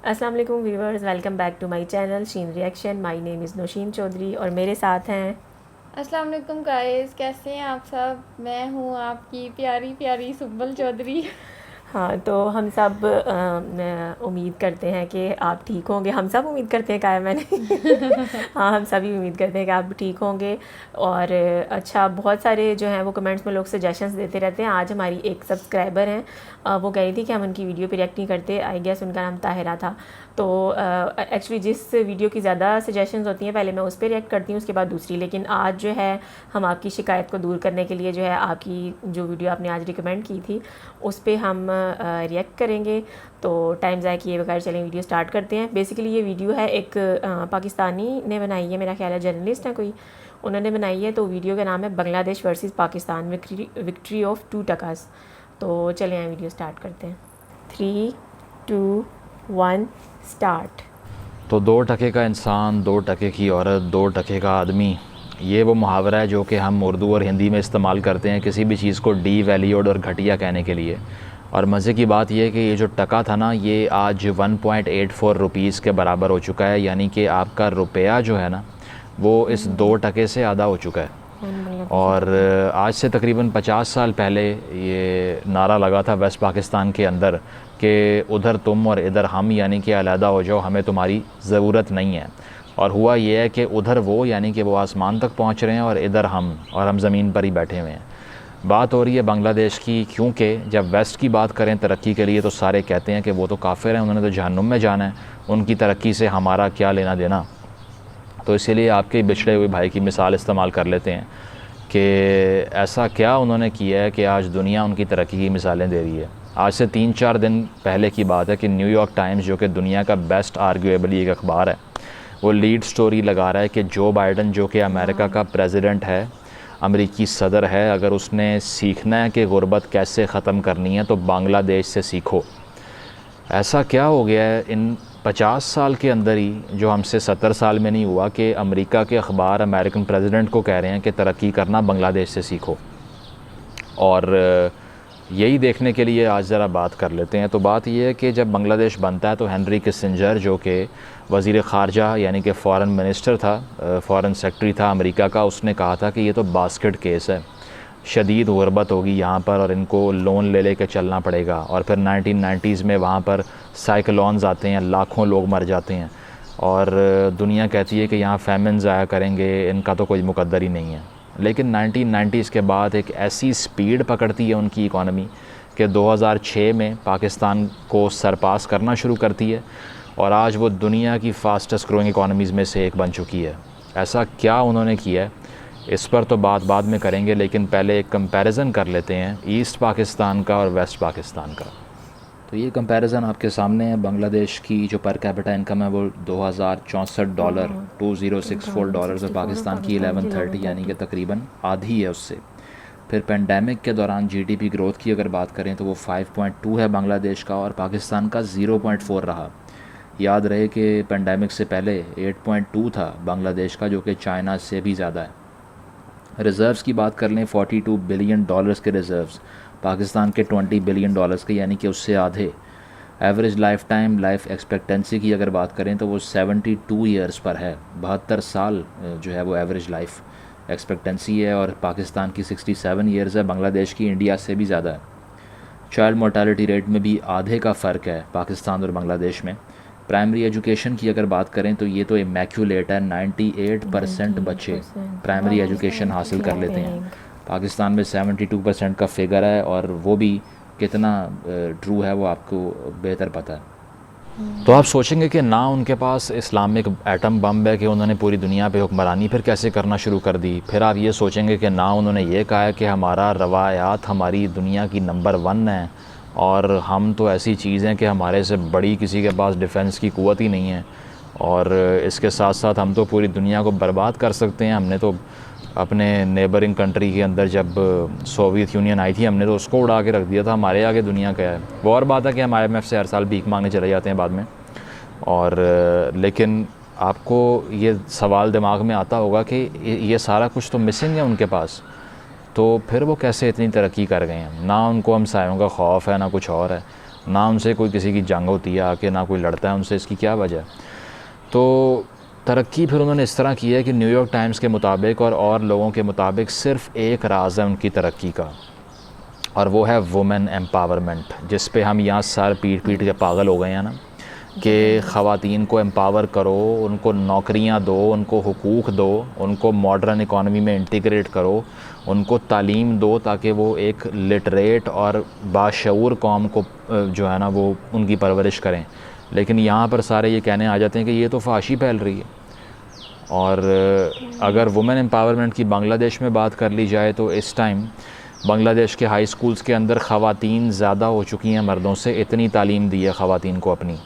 अस्सलाम वालेकुम viewers, welcome back to my channel Sheen reaction. My name is Nausheen Chaudhary और मेरे साथ हैं। अस्सलाम वालेकुम गाइस, कैसे हैं आप सब। मैं हूँ आपकी प्यारी प्यारी सुब्बल चौधरी। हाँ, तो हम सब उम्मीद करते हैं कि आप ठीक होंगे। हम सब उम्मीद करते हैं, कहा है मैंने। हाँ, हम सभी उम्मीद करते हैं कि आप ठीक होंगे। और अच्छा, बहुत सारे जो हैं वो कमेंट्स में लोग सजेशंस देते रहते हैं। आज हमारी एक सब्सक्राइबर हैं, वो कह रही थी कि हम उनकी वीडियो पे रिएक्ट नहीं करते। आई गेस उनका नाम ताहिरा था। तो एक्चुअली जिस वीडियो की ज़्यादा सजेशंस होती हैं पहले मैं उस पर रिएक्ट करती हूँ, उसके बाद दूसरी। लेकिन आज जो है हम आपकी शिकायत को दूर करने के लिए जो है आपकी जो वीडियो आपने आज रिकमेंड की थी उस पर हम रिएक्ट करेंगे। तो टाइम ज़ाया किए बगैर चलें वीडियो स्टार्ट करते हैं। बेसिकली ये वीडियो है एक पाकिस्तानी ने बनाई है, मेरा ख्याल है जर्नलिस्ट है कोई, उन्होंने बनाई है। तो वीडियो का नाम है Bangladesh versus Pakistan victory of 2 टकास। तो चलें आए वीडियो स्टार्ट करते हैं। 3, 2, 1 स्टार्ट। तो 2 टके का इंसान, 2 टके की औरत, 2 टके का आदमी, ये वो मुहावरा है जो कि हम उर्दू और हिंदी में इस्तेमाल करते हैं किसी भी चीज़ को डी वैल्यूड और घटिया कहने के लिए। और मज़े की बात यह है कि ये जो टका था ना, ये आज 1.84 रुपीज़ के बराबर हो चुका है। यानी कि आपका रुपया जो है ना, वो इस 2 टके से आधा हो चुका है। और आज से तकरीबन 50 साल पहले ये नारा लगा था वेस्ट पाकिस्तान के अंदर कि उधर तुम और इधर हम, यानी कि अलहदा हो जाओ, हमें तुम्हारी ज़रूरत नहीं है। और हुआ ये है कि उधर वो, यानी कि वो आसमान तक पहुंच रहे हैं और इधर हम, और हम ज़मीन पर ही बैठे हुए हैं। बात हो रही है बांग्लादेश की, क्योंकि जब वेस्ट की बात करें तरक्की के लिए तो सारे कहते हैं कि वो तो काफिर हैं, उन्होंने तो जहन्नुम में जाना है, उनकी तरक्की से हमारा क्या लेना देना। तो इसीलिए आपके बिछड़े हुए भाई की मिसाल इस्तेमाल कर लेते हैं कि ऐसा क्या उन्होंने किया है कि आज दुनिया उनकी तरक्की की मिसालें दे रही है। आज से 3-4 दिन पहले की बात है कि न्यूयॉर्क टाइम्स, जो कि दुनिया का बेस्ट आर्ग्यूएबली एक अखबार है, वो लीड स्टोरी लगा रहा है कि जो बाइडन, जो कि अमेरिका का प्रेसिडेंट है, अमेरिकी सदर है, अगर उसने सीखना है कि गुर्बत कैसे ख़त्म करनी है तो बांग्लादेश से सीखो। ऐसा क्या हो गया है इन 50 साल के अंदर ही, जो हमसे 70 साल में नहीं हुआ, कि अमेरिका के अखबार अमेरिकन प्रेसिडेंट को कह रहे हैं कि तरक्की करना बांग्लादेश से सीखो। और यही देखने के लिए आज ज़रा बात कर लेते हैं। तो बात यह है कि जब बांग्लादेश बनता है तो हेनरी किसिंजर, जो कि वज़ीर ख़ारजा यानी कि फ़ॉरेन मिनिस्टर था, फ़ॉरेन सेक्रेटरी था अमेरिका का, उसने कहा था कि ये तो बास्केट केस है, शदीद गुर्बत होगी यहाँ पर और इनको लोन ले के चलना पड़ेगा। और फिर 1990s में वहाँ पर साइक्लोन्स आते हैं, लाखों लोग मर जाते हैं और दुनिया कहती है कि यहाँ फैमिन्स आया करेंगे, इनका तो कोई मुकद्दर ही नहीं है। लेकिन 1990s के बाद एक ऐसी स्पीड पकड़ती है उनकी इकॉनमी कि 2006 में पाकिस्तान को सरपास करना शुरू करती है और आज वो दुनिया की फ़ास्टेस्ट ग्रोइंग इकॉनमीज़ में से एक बन चुकी है। ऐसा क्या उन्होंने किया है, इस पर तो बात बाद में करेंगे, लेकिन पहले एक कंपैरिजन कर लेते हैं ईस्ट पाकिस्तान का और वेस्ट पाकिस्तान का। तो ये कंपैरिजन आपके सामने है। बांग्लादेश की जो पर कैपिटा इनकम है वो $2064, $2064, और पाकिस्तान की 1130, यानी कि तकरीबन आधी है उससे। फिर पेंडेमिक के दौरान जीडीपी ग्रोथ की अगर बात करें तो वो 5.2 है बांग्लादेश का और पाकिस्तान का 0.4 रहा। याद रहे कि पेंडेमिक से पहले 8.2 था बांग्लादेश का, जो कि चाइना से भी ज़्यादा है। रिज़र्व्स की बात कर लें, $42 बिलियन के रिज़र्व्स, पाकिस्तान के $20 बिलियन के, यानी कि उससे आधे। Average life time life expectancy की अगर बात करें तो वो 72 ईयर्स पर है, 72 साल जो है वो एवरेज लाइफ एक्सपेक्टेंसी है, और पाकिस्तान की 67 ईयर्स है, बांग्लादेश की इंडिया से भी ज़्यादा है। चाइल्ड मोर्टालिटी रेट में भी आधे का फ़र्क है पाकिस्तान और बांग्लादेश में। प्राइमरी एजुकेशन की अगर बात करें तो ये तो इमैक्यूलेट है, 98% बच्चे प्राइमरी एजुकेशन हासिल कर लेते हैं। पाकिस्तान में 72% का फिगर है, और वो भी कितना ट्रू है वो आपको बेहतर पता है। तो आप सोचेंगे कि ना उनके पास इस्लामिक एटम बम है कि उन्होंने पूरी दुनिया पे हुक्मरानी फिर कैसे करना शुरू कर दी। फिर आप ये सोचेंगे कि ना उन्होंने ये कहा है कि हमारा रवायात हमारी दुनिया की नंबर 1 है और हम तो ऐसी चीज़ हैं कि हमारे से बड़ी किसी के पास डिफेंस की क़ुव्वत ही नहीं है, और इसके साथ साथ हम तो पूरी दुनिया को बर्बाद कर सकते हैं। हमने तो अपने नेबरिंग कंट्री के अंदर जब सोवियत यूनियन आई थी, हमने तो उसको उड़ा के रख दिया था, हमारे आगे दुनिया क्या है। वो और बात है कि हम IMF से हर साल भीख मांगने चले जाते हैं बाद में। और लेकिन आपको ये सवाल दिमाग में आता होगा कि ये सारा कुछ तो मिसिंग है उनके पास, तो फिर वो कैसे इतनी तरक्की कर गए हैं। ना उनको हमसायों का खौफ है ना कुछ और है। ना उनसे कोई किसी की जंग होती है आके, ना कोई लड़ता है उनसे, इसकी क्या वजह है? तो तरक्की फिर उन्होंने इस तरह की है कि न्यूयॉर्क टाइम्स के मुताबिक और लोगों के मुताबिक सिर्फ़ एक राज है उनकी तरक्की का, और वो है वुमेन एम्पावरमेंट, जिस पे हम यहाँ सर पीट पीट के पागल हो गए हैं ना, कि ख़वातीन को एम्पावर करो, उनको नौकरियाँ दो, उनको हुकूक दो, उनको मॉडर्न इकॉनमी में इंटीग्रेट करो, उनको तालीम दो ताकि वो एक लिटरेट और बाशऊर कौम को जो है ना वो उनकी परवरिश करें। लेकिन यहाँ पर सारे ये कहने आ जाते हैं कि ये तो फाशी फैल रही है। और अगर वुमेन एम्पावरमेंट की बांग्लादेश में बात कर ली जाए तो इस टाइम बांग्लादेश के हाई स्कूल्स के अंदर ख़वातीन ज़्यादा हो चुकी हैं मर्दों से, इतनी तालीम दी है ख़वातीन को अपनी।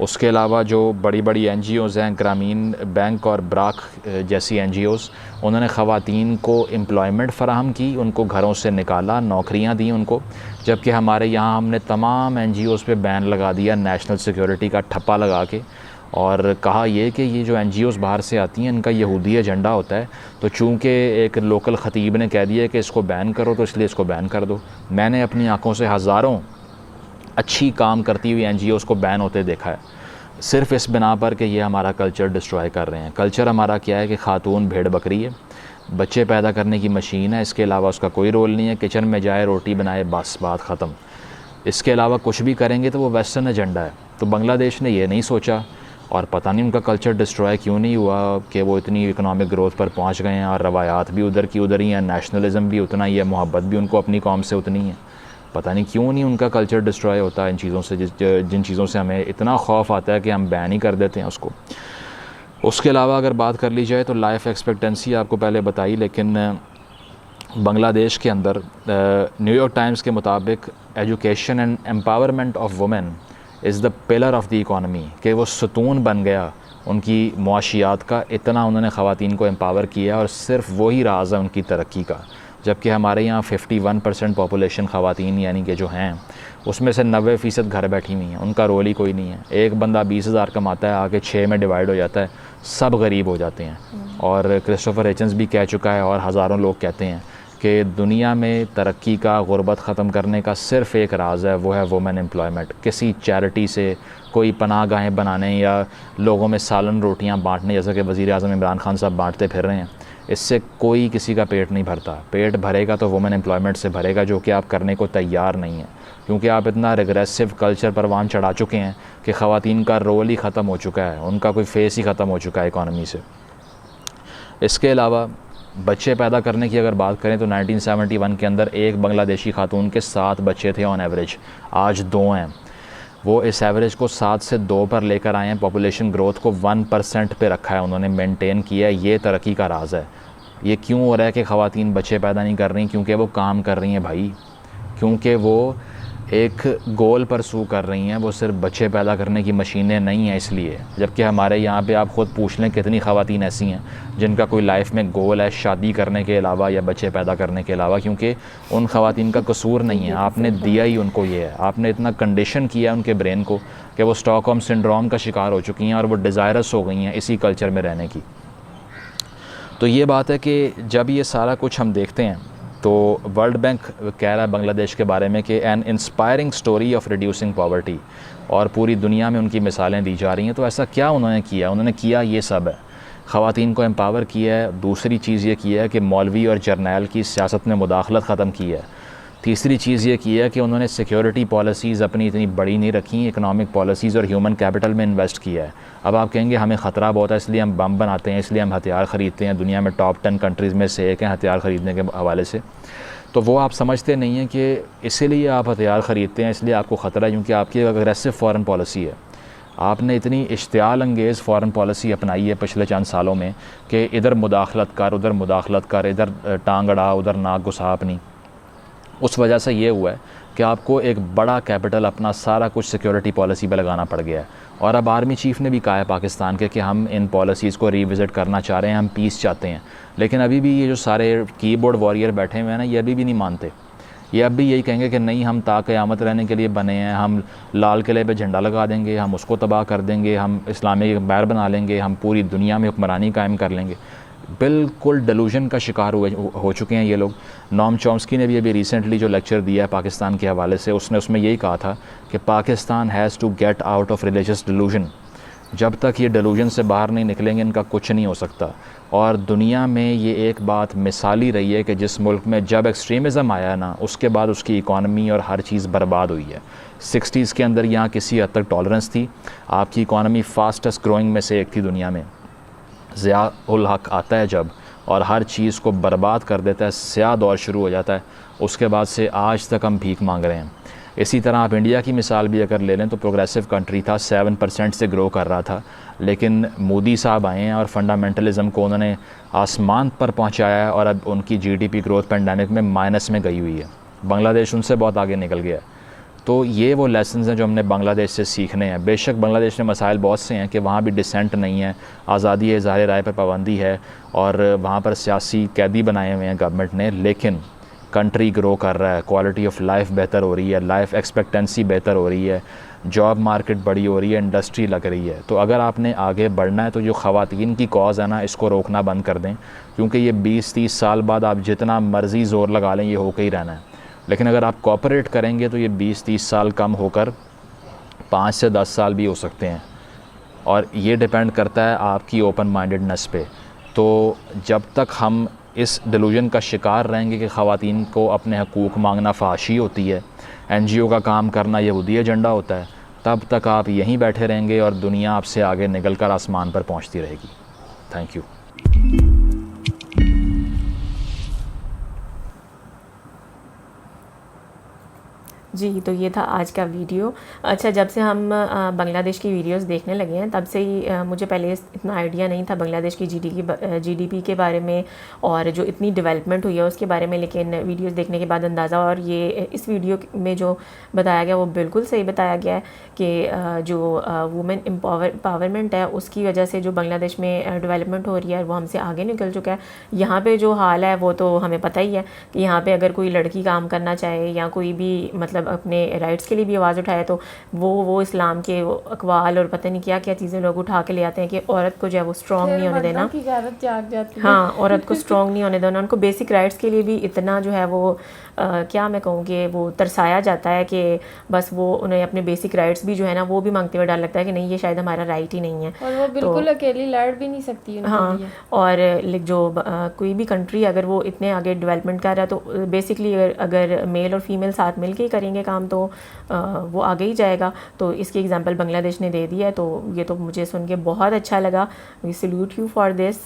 उसके अलावा जो बड़ी बड़ी NGOज़ हैं, ग्रामीण बैंक और ब्राक जैसी NGOज़, उन्होंने ख़वातीन को एम्प्लॉयमेंट फ़राहम की, उनको घरों से निकाला, नौकरियां दी उनको। जबकि हमारे यहाँ हमने तमाम NGOज़ पे बैन लगा दिया, नेशनल सिक्योरिटी का ठप्पा लगा के, और कहा ये कि ये जो NGOज़ बाहर से आती हैं इनका यहूदी एजेंडा होता है, तो चूँकि एक लोकल ख़तीब ने कह दिया कि इसको बैन करो तो इसलिए इसको बैन कर दो। मैंने अपनी आँखों से हज़ारों अच्छी काम करती हुई NGOज़ को बैन होते देखा है, सिर्फ़ इस बिना पर कि ये हमारा कल्चर डिस्ट्रॉय कर रहे हैं। कल्चर हमारा क्या है कि ख़ातून भेड़ बकरी है, बच्चे पैदा करने की मशीन है, इसके अलावा उसका कोई रोल नहीं है। किचन में जाए, रोटी बनाए, बस बात ख़त्म। इसके अलावा कुछ भी करेंगे तो वो वेस्टर्न एजेंडा है। तो बांग्लादेश ने ये नहीं सोचा, और पता नहीं उनका कल्चर डिस्ट्रॉय क्यों नहीं हुआ कि वो इतनी इकनॉमिक ग्रोथ पर पहुँच गए हैं, और रवायात भी उधर की उधर ही हैं, नेशनलिज़म भी उतना ही है, मोहब्बत भी उनको अपनी कौम से उतनी है। पता नहीं क्यों नहीं उनका कल्चर डिस्ट्रॉय होता है इन चीज़ों से, जिन चीज़ों से हमें इतना खौफ आता है कि हम बैन ही कर देते हैं उसको। उसके अलावा अगर बात कर ली जाए तो लाइफ एक्सपेक्टेंसी आपको पहले बताई, लेकिन बांग्लादेश के अंदर न्यूयॉर्क टाइम्स के मुताबिक education and empowerment of women is the pillar of the economy, कि वो सतून बन गया उनकी मुआशियात का। इतना उन्होंने ख़वातीन को एम्पावर किया, और सिर्फ वही राज है उनकी तरक्की का। जबकि हमारे यहाँ 51% पॉपुलेशन ख़वातीन यानी कि जो हैं, उसमें से 90% घर बैठी हुई हैं, उनका रोल ही कोई नहीं है। एक बंदा 20,000 कमाता है, आके 6 में डिवाइड हो जाता है, सब गरीब हो जाते हैं। और क्रिस्टोफर हिचन्स भी कह चुका है, और हज़ारों लोग कहते हैं कि दुनिया में तरक्की का, गुर्बत ख़त्म करने का सिर्फ़ एक राज है, वो है वुमेन एम्प्लॉयमेंट। किसी चैरिटी से कोई पनाहगाहें बनाने या लोगों में सालन रोटियां बांटने, जैसा कि वज़ीर-ए-आज़म इमरान खान साहब बांटते फिर रहे हैं, इससे कोई किसी का पेट नहीं भरता। पेट भरेगा तो वुमेन एम्प्लॉयमेंट से भरेगा, जो कि आप करने को तैयार नहीं है, क्योंकि आप इतना रिग्रेसिव कल्चर परवान चढ़ा चुके हैं कि ख़वातीन का रोल ही ख़त्म हो चुका है, उनका कोई फेस ही ख़त्म हो चुका है इकॉनमी से। इसके अलावा बच्चे पैदा करने की अगर बात करें तो 1971 के अंदर एक बांग्लादेशी खातून के 7 बच्चे थे ऑन एवरेज, आज 2 हैं। वो इस एवरेज को 7 से 2 पर लेकर आए हैं। पॉपुलेशन ग्रोथ को 1% पे रखा है उन्होंने, मेंटेन किया है। ये तरक्की का राज है। ये क्यों हो रहा है कि ख़वातीन बच्चे पैदा नहीं कर रही? क्योंकि वो काम कर रही हैं भाई, क्योंकि वो एक गोल परसू कर रही हैं, वो सिर्फ बच्चे पैदा करने की मशीनें नहीं हैं इसलिए। जबकि हमारे यहाँ पे आप ख़ुद पूछ लें कितनी ख़वातीन ऐसी हैं जिनका कोई लाइफ में गोल है शादी करने के अलावा या बच्चे पैदा करने के अलावा, क्योंकि उन ख़वातीन का कसूर नहीं है, आपने दिया ही उनको ये है। आपने इतना कंडीशन किया है उनके ब्रेन को कि वो स्टॉकहोम सिंड्रोम का शिकार हो चुकी हैं और वो डिज़ायरस हो गई हैं इसी कल्चर में रहने की। तो ये बात है कि जब ये सारा कुछ हम देखते हैं तो वर्ल्ड बैंक कह रहा है बांग्लादेश के बारे में कि N inspiring story of reducing poverty, और पूरी दुनिया में उनकी मिसालें दी जा रही हैं। तो ऐसा क्या उन्होंने किया? उन्होंने किया ये सब है, ख़वातीन को एम्पावर किया है। दूसरी चीज़ ये किया है कि मौलवी और जर्नैल की सियासत में मुदाखलत ख़त्म की है। तीसरी चीज़ ये की है कि उन्होंने सिक्योरिटी पॉलिसीज़ अपनी इतनी बड़ी नहीं रखी, इकनॉमिक पॉलिसीज़ और ह्यूमन कैपिटल में इन्वेस्ट किया है। अब आप कहेंगे हमें ख़तरा बहुत है इसलिए हम बम बनाते हैं, इसलिए हम हथियार ख़रीदते हैं, दुनिया में टॉप 10 कंट्रीज़ में से एक हैं हथियार ख़रीदने के हवाले से। तो वो आप समझते नहीं हैं कि इसीलिए आप हथियार ख़रीदते हैं, इसलिए आपको ख़तरा है क्योंकि आपकी अग्रेसिव फ़ॉरेन पॉलिसी है। आपने इतनी इश्तियाल अंगेज़ फ़ॉरेन पॉलिसी अपनाई है पिछले चंद सालों में कि इधर मुदाखलत कर, उधर मुदाखलत कर, इधर टांग अड़ा, उधर नाक घुसा अपनी। उस वजह से ये हुआ है कि आपको एक बड़ा कैपिटल अपना सारा कुछ सिक्योरिटी पॉलिसी पे लगाना पड़ गया है। और अब आर्मी चीफ़ ने भी कहा है पाकिस्तान के कि हम इन पॉलिसीज़ को रिविज़िट करना चाह रहे हैं, हम पीस चाहते हैं। लेकिन अभी भी ये जो सारे कीबोर्ड वॉरियर बैठे हुए हैं ना, ये अभी भी नहीं मानते। ये अब भी यही कहेंगे कि नहीं, हम क़यामत रहने के लिए बने हैं, हम लाल किले पे झंडा लगा देंगे, हम उसको तबाह कर देंगे, हम इस्लामिक एम्पायर बना लेंगे, हम पूरी दुनिया में हुक्मरानी कायम कर लेंगे। बिल्कुल डेलूजन का शिकार हो चुके हैं ये लोग। नॉम चॉम्स्की ने भी अभी रिसेंटली जो लेक्चर दिया है पाकिस्तान के हवाले से, उसने उसमें यही कहा था कि Pakistan has to get out of religious delusion. जब तक ये डेलूजन से बाहर नहीं निकलेंगे इनका कुछ नहीं हो सकता। और दुनिया में ये एक बात मिसाली रही है कि जिस मुल्क में जब एक्सट्रीमिज़म आया ना, उसके बाद उसकी इकॉनमी और हर चीज़ बर्बाद हुई है। 60s के अंदर यहाँ किसी हद तक टॉलरेंस थी, आपकी इकॉनमी फास्टेस्ट ग्रोइंग में से एक थी दुनिया में। ज़िया-उल हक आता है जब और हर चीज़ को बर्बाद कर देता है, स्याह दौर शुरू हो जाता है। उसके बाद से आज तक हम भीख मांग रहे हैं। इसी तरह आप इंडिया की मिसाल भी अगर ले लें तो प्रोग्रेसिव कंट्री था, 7% से ग्रो कर रहा था, लेकिन मोदी साहब आए हैं और फंडामेंटलिज़म को उन्होंने आसमान पर पहुंचाया है और अब उनकी जीडीपी ग्रोथ पेंडेमिक में माइनस में गई हुई है। बांग्लादेश उनसे बहुत आगे निकल गया है। तो ये वो लेसन्स हैं जो हमने बांग्लादेश से सीखने हैं। बेशक बांग्लादेश में मसाइल बहुत से हैं कि वहाँ भी डिसेंट नहीं है, आज़ादी इज़हार राय पर पाबंदी है और वहाँ पर सियासी कैदी बनाए हुए हैं गवर्नमेंट ने, लेकिन कंट्री ग्रो कर रहा है, क्वालिटी ऑफ लाइफ बेहतर हो रही है, लाइफ एक्सपेक्टेंसी बेहतर हो रही है, जॉब मार्केट बड़ी हो रही है, इंडस्ट्री लग रही है। तो अगर आपने आगे बढ़ना है तो जो ख़वातीन की कॉज़ है ना, इसको रोकना बंद कर दें, क्योंकि ये 20-30 साल बाद आप जितना मर्ज़ी ज़ोर लगा लें ये होकर ही रहना है। लेकिन अगर आप कोऑपरेट करेंगे तो ये 20-30 साल कम होकर 5 से 10 साल भी हो सकते हैं, और ये डिपेंड करता है आपकी ओपन माइंडेडनेस पे। तो जब तक हम इस डिलूजन का शिकार रहेंगे कि ख़वातीन को अपने हकूक़ मांगना फ़ाशी होती है, NGO का काम करना यहूदी एजेंडा होता है, तब तक आप यहीं बैठे रहेंगे और दुनिया आपसे आगे निकल कर आसमान पर पहुँचती रहेगी। Thank you. जी, तो ये था आज का वीडियो। अच्छा, जब से हम बांग्लादेश की वीडियोस देखने लगे हैं तब से ही मुझे पहले इतना आइडिया नहीं था बांग्लादेश की जीडीपी के बारे में और जो इतनी डेवलपमेंट हुई है उसके बारे में, लेकिन वीडियोस देखने के बाद अंदाज़ा, और ये इस वीडियो में जो बताया गया वो बिल्कुल सही बताया गया है कि जो वुमेन एम्पावरमेंट है उसकी वजह से जो बांग्लादेश में डेवलपमेंट हो रही है वो हमसे आगे निकल चुका है। यहाँ पे जो हाल है वो तो हमें पता ही है कि यहाँ पे अगर कोई लड़की काम करना चाहे या कोई भी मतलब अपने राइट्स के लिए भी आवाज़ उठाए तो वो इस्लाम के अक़वाल और पता नहीं क्या क्या चीज़ें लोग उठा के ले आते हैं कि औरत को जो है वो स्ट्रॉन्ग नहीं होने देना। जाग जाती है। हाँ, औरत को स्ट्रॉन्ग नहीं होने देना, उनको बेसिक राइट्स के लिए भी इतना जो है वो क्या मैं कहूँ कि वो तरसाया जाता है कि बस वो उन्हें अपने बेसिक राइट्स भी जो है ना वो भी मांगते हुए डर लगता है कि नहीं ये शायद हमारा राइट ही नहीं है, और वो बिल्कुल अकेली लड़ भी नहीं सकती उनके हाँ लिए। और जो कोई भी कंट्री अगर वो इतने आगे डेवलपमेंट कर रहा है तो बेसिकली अगर मेल और फीमेल साथ मिल के ही करेंगे काम तो वो आगे ही जाएगा। तो इसकी एग्जांपल बांग्लादेश ने दे दिया है, तो ये तो मुझे सुन के बहुत अच्छा लगा। We salute you for this.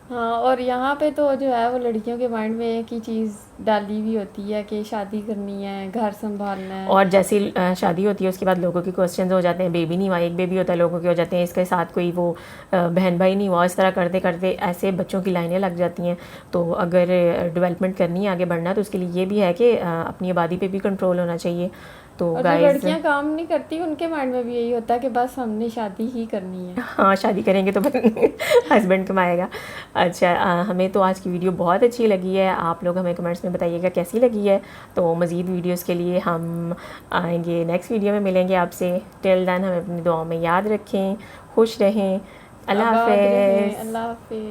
हाँ, और यहाँ पे तो जो है वो लड़कियों के माइंड में एक ही चीज़ डाली हुई होती है कि शादी करनी है, घर संभालना है, और जैसी शादी होती है उसके बाद लोगों के क्वेश्चन हो जाते हैं, बेबी नहीं हुआ, एक बेबी होता है, लोगों के हो जाते हैं इसके साथ कोई वो बहन भाई नहीं हुआ, इस तरह करते करते ऐसे बच्चों की लाइनें लग जाती हैं। तो अगर डेवलपमेंट करनी है, आगे बढ़ना है, तो उसके लिए ये भी है कि अपनी आबादी पे भी कंट्रोल होना चाहिए। तो और जो लड़कियां काम नहीं करती उनके माइंड में भी यही होता है कि बस हमने शादी ही करनी है। हाँ, शादी करेंगे तो हस्बैंड कमाएगा। अच्छा, हमें तो आज की वीडियो बहुत अच्छी लगी है। आप लोग हमें कमेंट्स में बताइएगा कैसी लगी है। तो मज़ीद वीडियोस के लिए हम आएंगे, नेक्स्ट वीडियो में मिलेंगे आपसे। टिल देन हमें अपनी दुआओं में याद रखें, खुश रहें। अल्लाह हाफ़िज़। अल्लाह हाफ़िज़।